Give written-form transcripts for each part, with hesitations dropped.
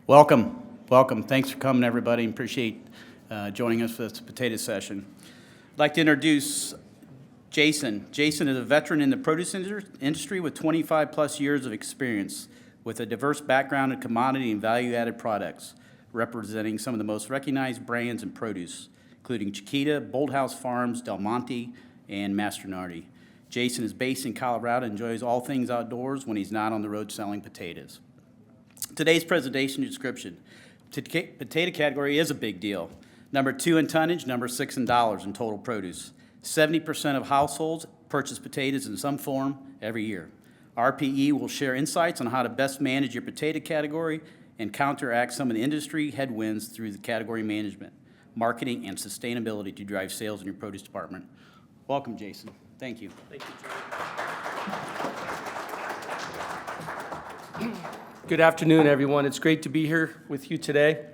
Welcome, welcome. Thanks for coming, everybody. Appreciate joining us for this potato session. I'd like to introduce Jason. Jason is a veteran in the produce industry with 25 plus years of experience with a diverse background in commodity and value-added products, representing some of the most recognized brands in produce, including Chiquita, Bolthouse Farms, Del Monte, and Mastronardi. Jason is based in Colorado and enjoys all things outdoors when he's not on the road selling potatoes. Today's presentation description. Potato category is a big deal. Number 2 in tonnage, number 6 in dollars in total produce. 70% of households purchase potatoes in some form every year. RPE will share insights on how to best manage your potato category and counteract some of the industry headwinds through the category management, marketing, and sustainability to drive sales in your produce department. Welcome, Jason. Thank you. Thank you, Joey. Good afternoon, everyone. It's great to be here with you today.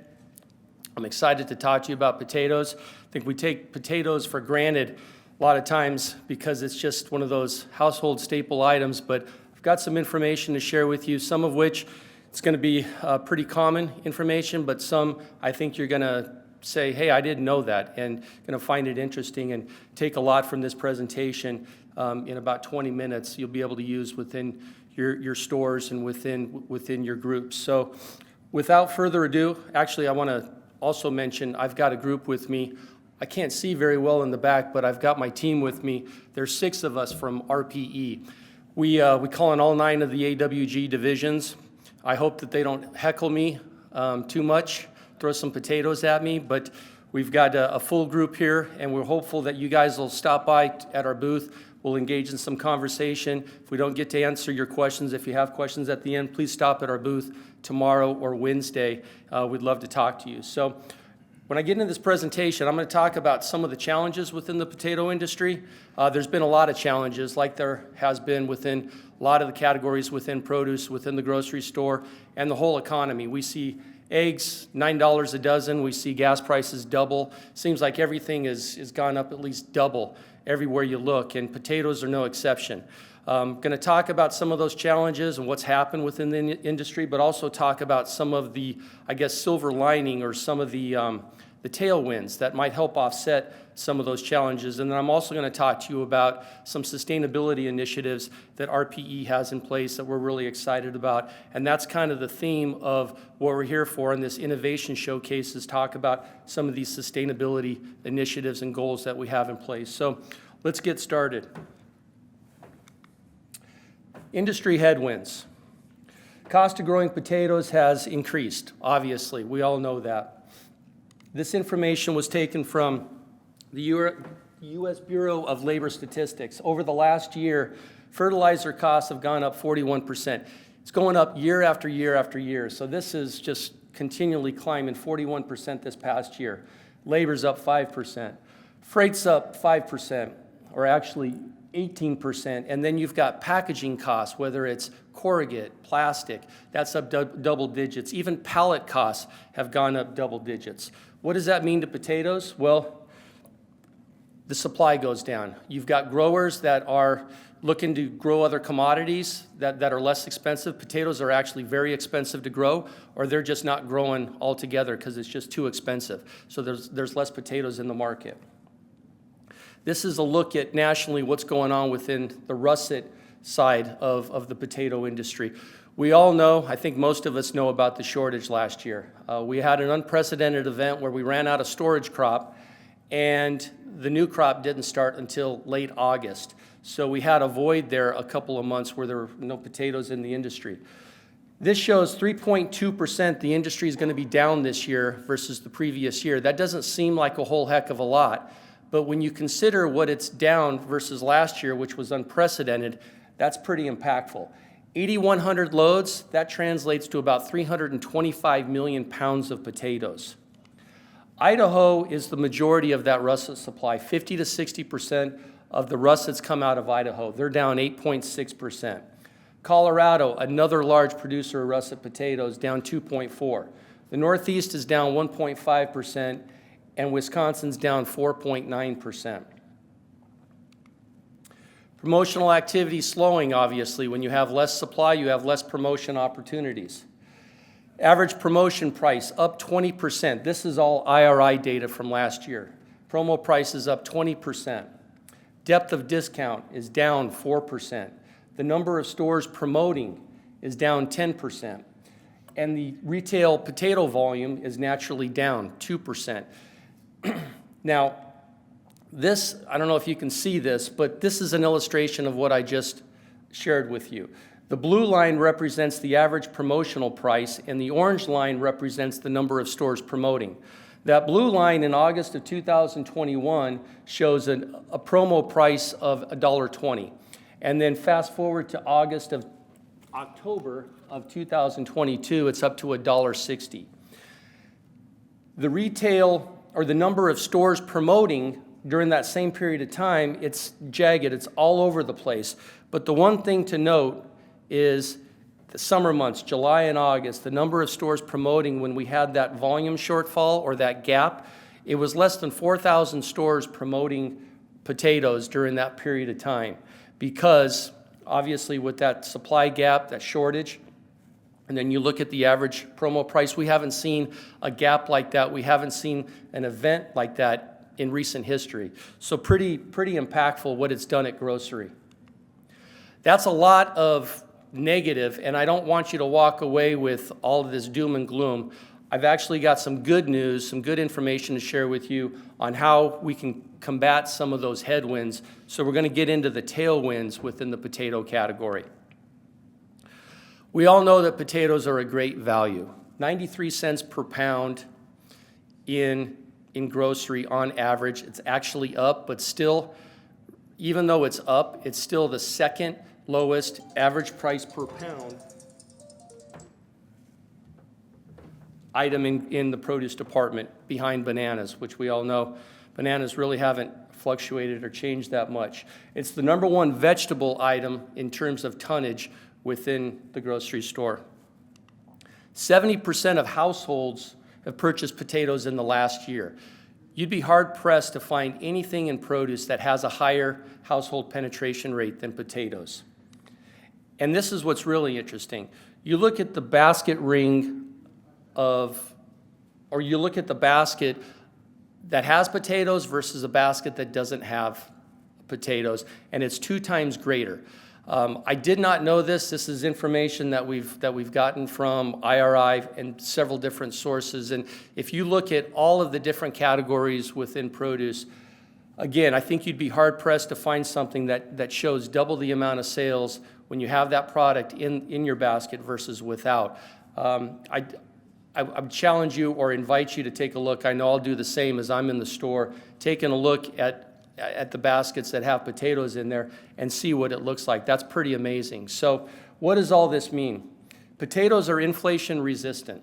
I'm excited to talk to you about potatoes. I think we take potatoes for granted a lot of times because it's just one of those household staple items, but I've got some information to share with you, some of which it's going to be pretty common information, but some I think you're going to say, hey, I didn't know that, and going to find it interesting and take a lot from this presentation in about 20 minutes you'll be able to use within your stores and within your groups. So without further ado, actually I want to also mention I've got a group with me. I can't see very well in the back, but I've got my team with me. There's 6 of us from RPE. We call in all 9 of the AWG divisions. I hope that they don't heckle me too much, throw some potatoes at me, but we've got a full group here, and we're hopeful that you guys will stop by at our booth. We'll engage in some conversation. If we don't get to answer your questions, if you have questions at the end, please stop at our booth tomorrow or Wednesday. We'd love to talk to you. So when I get into this presentation, I'm going to talk about some of the challenges within the potato industry. There's been a lot of challenges, like there has been within a lot of the categories within produce, within the grocery store, and the whole economy. We see eggs, $9 a dozen. We see gas prices double. Seems like everything is gone up at least double everywhere you look, and potatoes are no exception. I'm going to talk about some of those challenges and what's happened within the industry, but also talk about some of the, I guess, silver lining or some of the tailwinds that might help offset some of those challenges. And then I'm also going to talk to you about some sustainability initiatives that RPE has in place that we're really excited about. And that's kind of the theme of what we're here for in this innovation showcase, is talk about some of these sustainability initiatives and goals that we have in place. So let's get started. Industry headwinds. Cost of growing potatoes has increased, obviously. We all know that. This information was taken from the U.S. Bureau of Labor Statistics. Over the last year, fertilizer costs have gone up 41%. It's going up year after year after year. So this is just continually climbing, 41% this past year. Labor's up 5%. Freight's up 5%, or actually 18%. And then you've got packaging costs, whether it's corrugate, plastic, that's up double digits. Even pallet costs have gone up double digits. What does that mean to potatoes? Well, the supply goes down. You've got growers that are looking to grow other commodities that are less expensive. Potatoes are actually very expensive to grow, or they're just not growing altogether because it's just too expensive. So there's less potatoes in the market. This is a look at nationally what's going on within the russet side of the potato industry. We all know, I think most of us know about the shortage last year. We had an unprecedented event where we ran out of storage crop, and the new crop didn't start until late August. So we had a void there a couple of months where there were no potatoes in the industry. This shows 3.2% the industry is going to be down this year versus the previous year. That doesn't seem like a whole heck of a lot, but when you consider what it's down versus last year, which was unprecedented, that's pretty impactful. 8,100 loads, that translates to about 325 million pounds of potatoes. Idaho is the majority of that russet supply. 50 to 60% of the russets come out of Idaho. They're down 8.6%. Colorado, another large producer of russet potatoes, down 2.4%. The Northeast is down 1.5%, and Wisconsin's down 4.9%. Promotional activity slowing, obviously. When you have less supply, you have less promotion opportunities. Average promotion price up 20%. This is all IRI data from last year. Promo price is up 20%. Depth of discount is down 4%. The number of stores promoting is down 10%. And the retail potato volume is naturally down 2%. Now, this, I don't know if you can see this, but this is an illustration of what I just shared with you. The blue line represents the average promotional price, and the orange line represents the number of stores promoting. That blue line in August of 2021 shows a promo price of $1.20. And then fast forward to October of 2022, it's up to $1.60. The retail, or the number of stores promoting during that same period of time, it's jagged, it's all over the place. But the one thing to note is the summer months, July and August, the number of stores promoting when we had that volume shortfall or that gap, it was less than 4,000 stores promoting potatoes during that period of time. Because obviously with that supply gap, that shortage, and then you look at the average promo price, we haven't seen a gap like that. We haven't seen an event like that in recent history. So pretty impactful what it's done at grocery. That's a lot of negative, and I don't want you to walk away with all of this doom and gloom. I've actually got some good news, some good information to share with you on how we can combat some of those headwinds. So we're going to get into the tailwinds within the potato category. We all know that potatoes are a great value. 93 cents per pound in grocery on average. It's actually up, but still, even though it's up, it's still the second lowest average price per pound item in the produce department, behind bananas, which we all know bananas really haven't fluctuated or changed that much. It's the number one vegetable item in terms of tonnage within the grocery store. 70% of households have purchased potatoes in the last year. You'd be hard-pressed to find anything in produce that has a higher household penetration rate than potatoes. And this is what's really interesting. You look at the basket ring or you look at the basket that has potatoes versus a basket that doesn't have potatoes, and it's 2 times greater. I did not know this. This is information that we've gotten from IRI and several different sources. And if you look at all of the different categories within produce, again, I think you'd be hard-pressed to find something that shows double the amount of sales when you have that product in your basket versus without. I would challenge you or invite you to take a look. I know I'll do the same as I'm in the store, taking a look at the baskets that have potatoes in there and see what it looks like. That's pretty amazing. So what does all this mean? Potatoes are inflation resistant.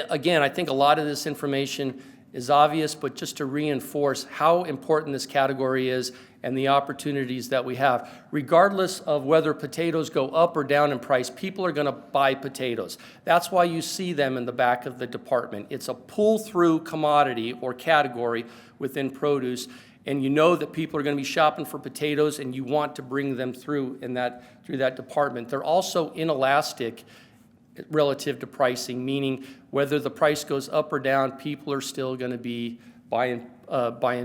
Again, I think a lot of this information is obvious, but just to reinforce how important this category is and the opportunities that we have. Regardless of whether potatoes go up or down in price, people are going to buy potatoes. That's why you see them in the back of the department. It's a pull-through commodity or category within produce, and you know that people are going to be shopping for potatoes, and you want to bring them through that department. They're also inelastic relative to pricing, meaning whether the price goes up or down, people are still going to be buying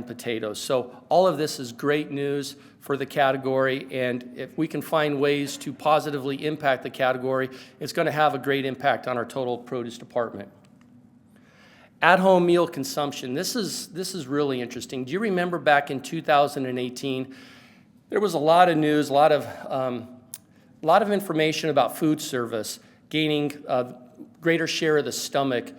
potatoes. So all of this is great news for the category, and if we can find ways to positively impact the category, it's going to have a great impact on our total produce department. At-home meal consumption. This is really interesting. Do you remember back in 2018, there was a lot of news, a lot of information about food service gaining a greater share of the stomach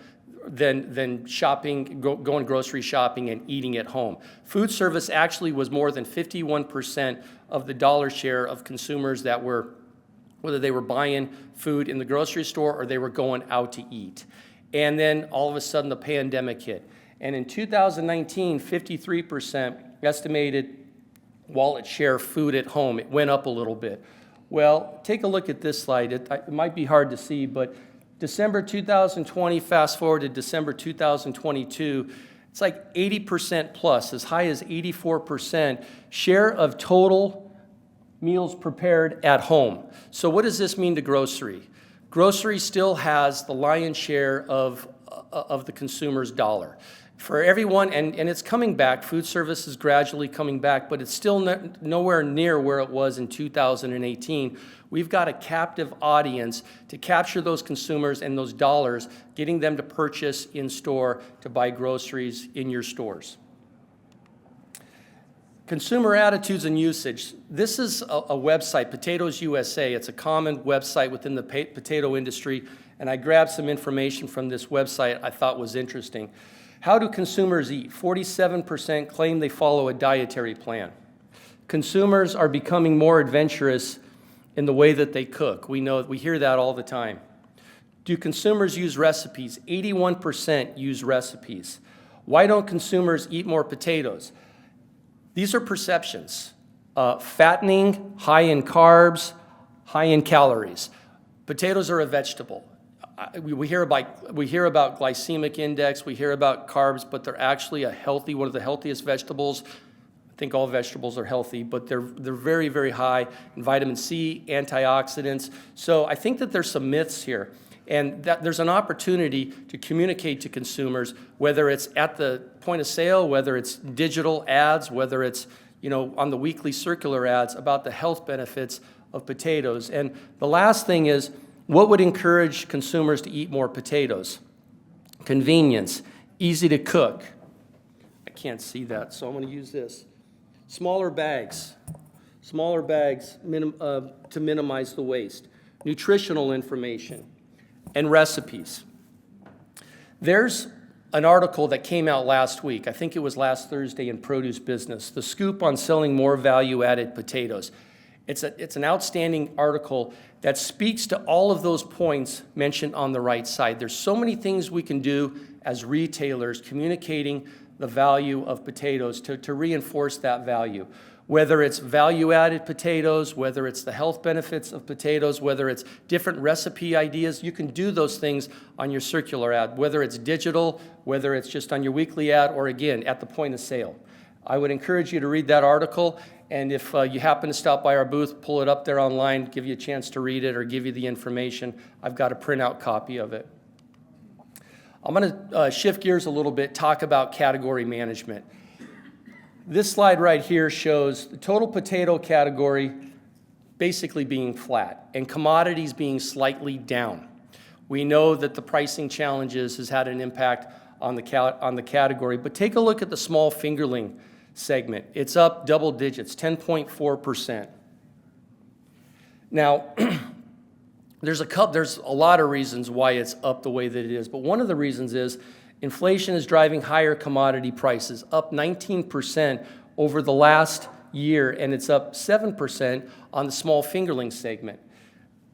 than shopping, going grocery shopping and eating at home. Food service actually was more than 51% of the dollar share of consumers that were, whether they were buying food in the grocery store or they were going out to eat. And then all of a sudden the pandemic hit. And in 2019, 53% estimated wallet share food at home. It went up a little bit. Well, take a look at this slide. It might be hard to see, but December 2020, fast forward to December 2022, it's like 80% plus, as high as 84% share of total meals prepared at home. So what does this mean to grocery? Grocery still has the lion's share of the consumer's dollar. For everyone, and it's coming back, food service is gradually coming back, but it's still nowhere near where it was in 2018. We've got a captive audience to capture those consumers and those dollars, getting them to purchase in store, to buy groceries in your stores. Consumer attitudes and usage. This is a website, Potatoes USA. It's a common website within the potato industry, and I grabbed some information from this website I thought was interesting. How do consumers eat? 47% claim they follow a dietary plan. Consumers are becoming more adventurous in the way that they cook. We hear that all the time. Do consumers use recipes? 81% use recipes. Why don't consumers eat more potatoes? These are perceptions. Fattening, high in carbs, high in calories. Potatoes are a vegetable. We hear about glycemic index, we hear about carbs, but they're actually one of the healthiest vegetables. I think all vegetables are healthy, but they're very, very high in vitamin C, antioxidants. So I think that there's some myths here, and that there's an opportunity to communicate to consumers, whether it's at the point of sale, whether it's digital ads, whether it's on the weekly circular ads, about the health benefits of potatoes. And the last thing is, what would encourage consumers to eat more potatoes? Convenience, easy to cook. I can't see that, so I'm going to use this. Smaller bags to minimize the waste. Nutritional information and recipes. There's an article that came out last week, I think it was last Thursday, in Produce Business, The Scoop on Selling More Value-Added Potatoes. It's an outstanding article that speaks to all of those points mentioned on the right side. There's so many things we can do as retailers communicating the value of potatoes to reinforce that value. Whether it's value-added potatoes, whether it's the health benefits of potatoes, whether it's different recipe ideas, you can do those things on your circular ad, whether it's digital, whether it's just on your weekly ad, or again, at the point of sale. I would encourage you to read that article, and if you happen to stop by our booth, pull it up there online, give you a chance to read it or give you the information. I've got a printout copy of it. I'm going to shift gears a little bit, talk about category management. This slide right here shows the total potato category basically being flat and commodities being slightly down. We know that the pricing challenges has had an impact on the category, but take a look at the small fingerling segment. It's up double digits, 10.4%. Now, there's a lot of reasons why it's up the way that it is, but one of the reasons is inflation is driving higher commodity prices, up 19% over the last year, and it's up 7% on the small fingerling segment.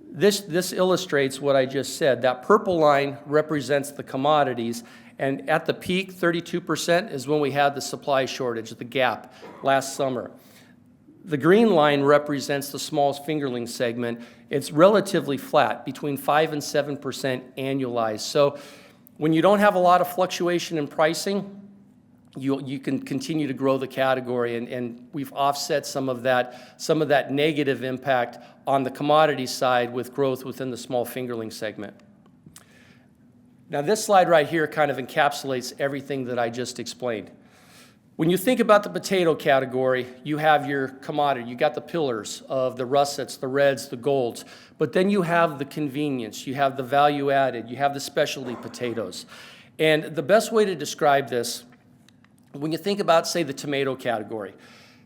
This illustrates what I just said. That purple line represents the commodities, and at the peak, 32% is when we had the supply shortage, the gap, last summer. The green line represents the small fingerling segment. It's relatively flat, between 5 and 7% annualized. So when you don't have a lot of fluctuation in pricing, you can continue to grow the category, and we've offset some of that negative impact on the commodity side with growth within the small fingerling segment. Now, this slide right here kind of encapsulates everything that I just explained. When you think about the potato category, you have your commodity. You got the pillars of the russets, the reds, the golds, but then you have the convenience, you have the value added, you have the specialty potatoes. And the best way to describe this, when you think about, say, the tomato category,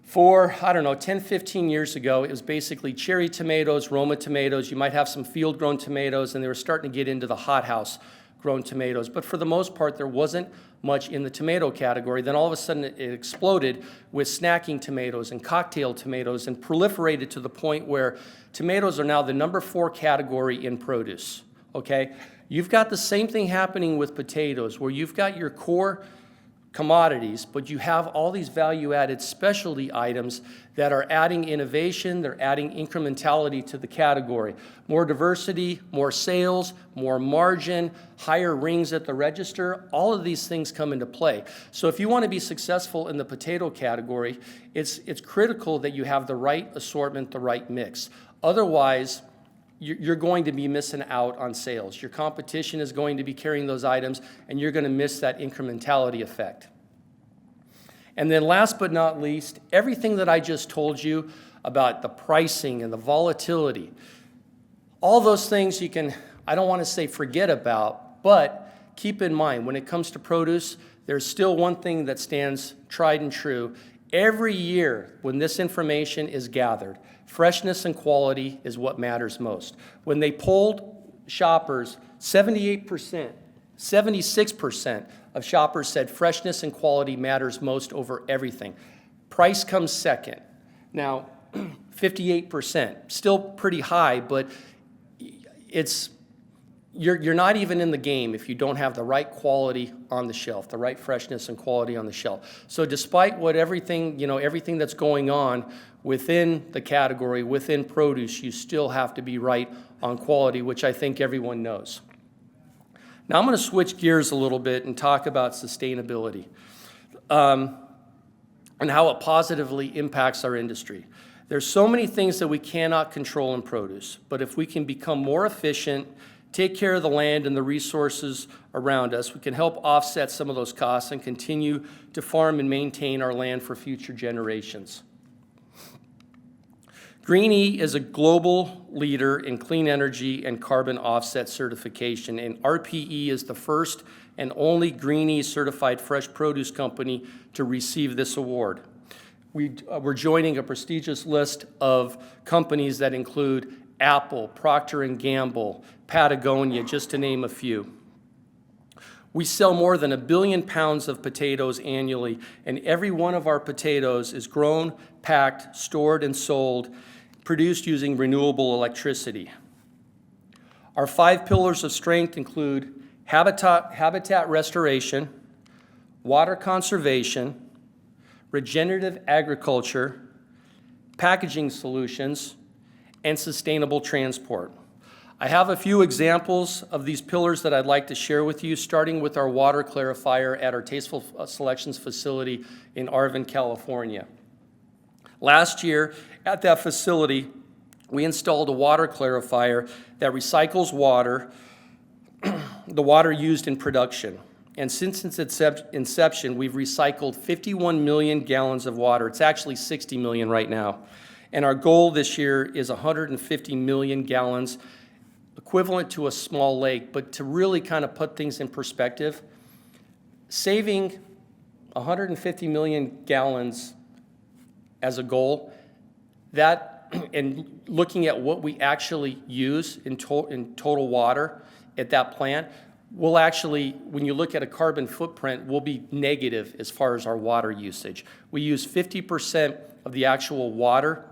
for, 10, 15 years ago, it was basically cherry tomatoes, Roma tomatoes, you might have some field-grown tomatoes, and they were starting to get into the hothouse grown tomatoes. But for the most part, there wasn't much in the tomato category. Then all of a sudden it exploded with snacking tomatoes and cocktail tomatoes and proliferated to the point where tomatoes are now the number 4 category in produce, okay? You've got the same thing happening with potatoes, where you've got your core commodities, but you have all these value-added specialty items that are adding innovation, they're adding incrementality to the category. More diversity, more sales, more margin, higher rings at the register, all of these things come into play. So if you want to be successful in the potato category, it's critical that you have the right assortment, the right mix. Otherwise, you're going to be missing out on sales. Your competition is going to be carrying those items, and you're going to miss that incrementality effect. And then last but not least, everything that I just told you about the pricing and the volatility, all those things you can, I don't want to say forget about, but keep in mind when it comes to produce, there's still one thing that stands tried and true. Every year when this information is gathered, freshness and quality is what matters most. When they polled shoppers, 78%, 76% of shoppers said freshness and quality matters most over everything. Price comes second. Now, 58%, still pretty high, but you're not even in the game if you don't have the right quality on the shelf, the right freshness and quality on the shelf. So despite what everything that's going on within the category, within produce, you still have to be right on quality, which I think everyone knows. Now I'm going to switch gears a little bit and talk about sustainability and how it positively impacts our industry. There's so many things that we cannot control in produce, but if we can become more efficient, take care of the land and the resources around us, we can help offset some of those costs and continue to farm and maintain our land for future generations. Green-E is a global leader in clean energy and carbon offset certification, and RPE is the first and only Green-E certified fresh produce company to receive this award. We're joining a prestigious list of companies that include Apple, Procter & Gamble, Patagonia, just to name a few. We sell more than 1 billion pounds of potatoes annually, and every one of our potatoes is grown, packed, stored, and sold, produced using renewable electricity. Our 5 pillars of strength include habitat restoration, water conservation, regenerative agriculture, packaging solutions, and sustainable transport. I have a few examples of these pillars that I'd like to share with you, starting with our water clarifier at our Tasteful Selections facility in Arvin, California. Last year, at that facility, we installed a water clarifier that recycles water, the water used in production. And since its inception, we've recycled 51 million gallons of water. It's actually 60 million right now. And our goal this year is 150 million gallons, equivalent to a small lake. But to really kind of put things in perspective, saving 150 million gallons as a goal, that, and looking at what we actually use in total water at that plant, we'll actually, when you look at a carbon footprint, we'll be negative as far as our water usage. We use 50% of the actual water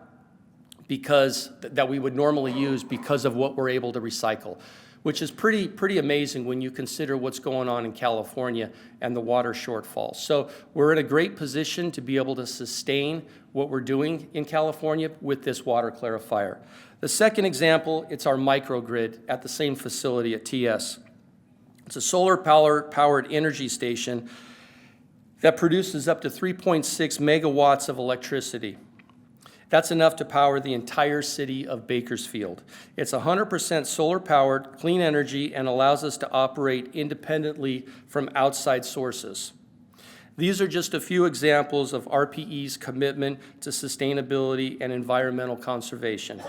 that we would normally use because of what we're able to recycle, which is pretty amazing when you consider what's going on in California and the water shortfall. So we're in a great position to be able to sustain what we're doing in California with this water clarifier. The second example, it's our microgrid at the same facility at TS. It's a solar-powered energy station that produces up to 3.6 megawatts of electricity. That's enough to power the entire city of Bakersfield. It's 100% solar-powered, clean energy, and allows us to operate independently from outside sources. These are just a few examples of RPE's commitment to sustainability and environmental conservation.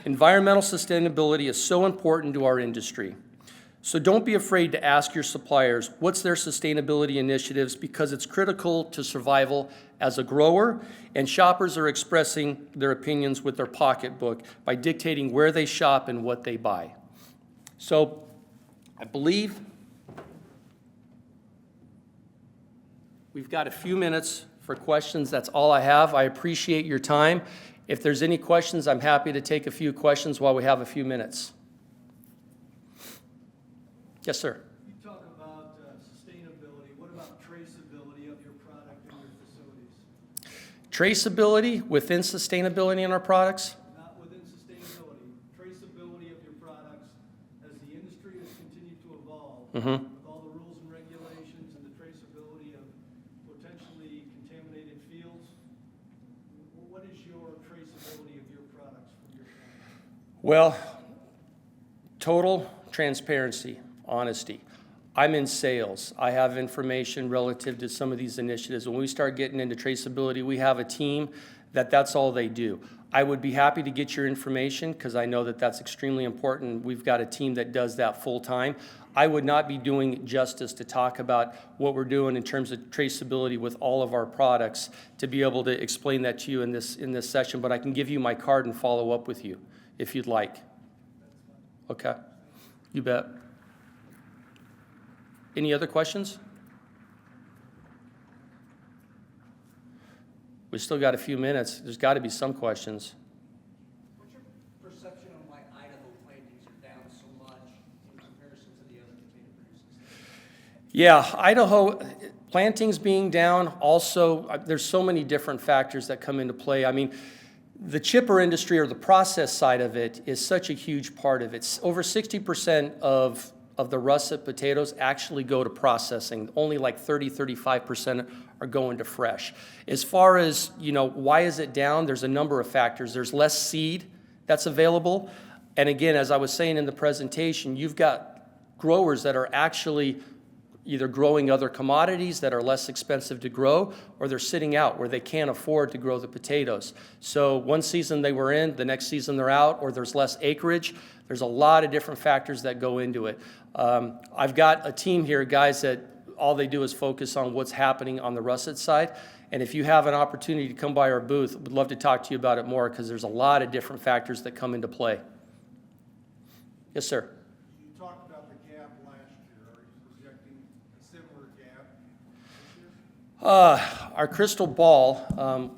Environmental sustainability is so important to our industry. So don't be afraid to ask your suppliers what's their sustainability initiatives, because it's critical to survival as a grower, and shoppers are expressing their opinions with their pocketbook by dictating where they shop and what they buy. So I believe we've got a few minutes for questions. That's all I have. I appreciate your time. If there's any questions, I'm happy to take a few questions while we have a few minutes. Yes, sir. You talk about sustainability. What about traceability of your product in your facilities? Traceability within sustainability in our products? Not within sustainability. Traceability of your products as the industry has continued to evolve, with all the rules and regulations and the traceability of potentially contaminated fields. What is your traceability of your products from your plant? Well, total transparency, honesty. I'm in sales. I have information relative to some of these initiatives. When we start getting into traceability, we have a team that's all they do. I would be happy to get your information because I know that that's extremely important. We've got a team that does that full time. I would not be doing it justice to talk about what we're doing in terms of traceability with all of our products to be able to explain that to you in this session, but I can give you my card and follow up with you if you'd like. Okay, you bet. Any other questions? We still got a few minutes. There's got to be some questions. What's your perception on why Idaho plantings are down so much in comparison to the other potato producers? Yeah, Idaho plantings being down, also, there's so many different factors that come into play. I mean, the chipper industry or the process side of it is such a huge part of it. Over 60% of the russet potatoes actually go to processing. Only like 35% are going to fresh. As far as, why is it down? There's a number of factors. There's less seed that's available. And again, as I was saying in the presentation, you've got growers that are actually either growing other commodities that are less expensive to grow, or they're sitting out where they can't afford to grow the potatoes. So one season they were in, the next season they're out, or there's less acreage. There's a lot of different factors that go into it. I've got a team here, guys, that all they do is focus on what's happening on the russet side. And if you have an opportunity to come by our booth, we'd love to talk to you about it more because there's a lot of different factors that come into play. Yes, sir. You talked about the gap last year. Are you projecting a similar gap this year? Our crystal ball,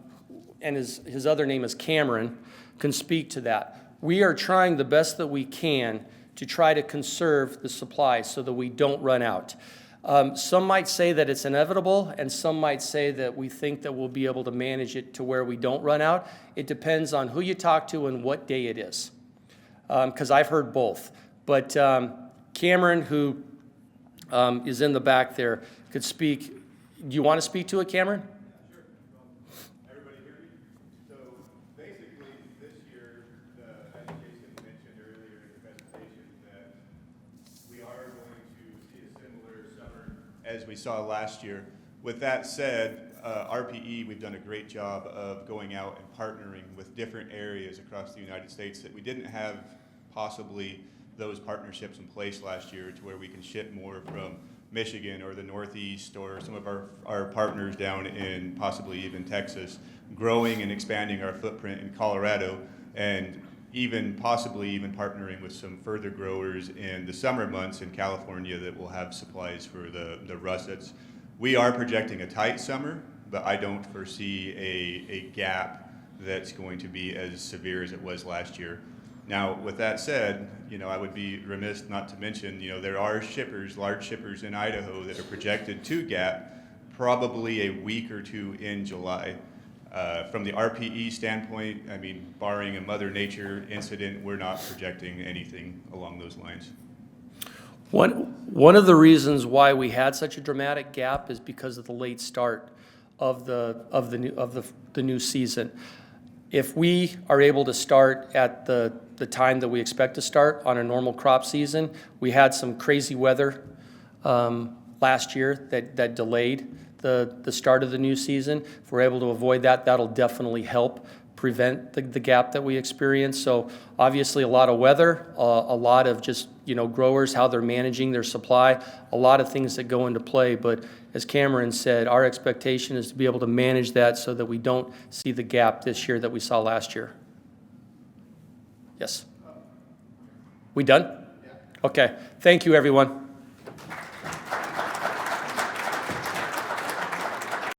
and his other name is Cameron, can speak to that. We are trying the best that we can to try to conserve the supply so that we don't run out. Some might say that it's inevitable, and some might say that we think that we'll be able to manage it to where we don't run out. It depends on who you talk to and what day it is, because I've heard both. But Cameron, who is in the back there, could speak. Do you want to speak to it, Cameron? Sure. Everybody hear me? So basically, this year, as Jason mentioned earlier in the presentation, that we are going to see a similar summer as we saw last year. With that said, RPE, we've done a great job of going out and partnering with different areas across the United States that we didn't have possibly those partnerships in place last year, to where we can ship more from Michigan or the Northeast or some of our partners down in possibly even Texas, growing and expanding our footprint in Colorado, and even possibly even partnering with some further growers in the summer months in California that will have supplies for the russets. We are projecting a tight summer, but I don't foresee a gap that's going to be as severe as it was last year. Now, with that said, I would be remiss not to mention, there are shippers, large shippers in Idaho that are projected to gap probably a week or two in July. From the RPE standpoint, barring a Mother Nature incident, we're not projecting anything along those lines. One of the reasons why we had such a dramatic gap is because of the late start of the new season. If we are able to start at the time that we expect to start on a normal crop season, we had some crazy weather last year that delayed the start of the new season. If we're able to avoid that, that'll definitely help prevent the gap that we experience. So obviously a lot of weather, a lot of just, growers, how they're managing their supply, a lot of things that go into play. But as Cameron said, our expectation is to be able to manage that so that we don't see the gap this year that we saw last year. Yes? We done? Yeah. Okay. Thank you, everyone.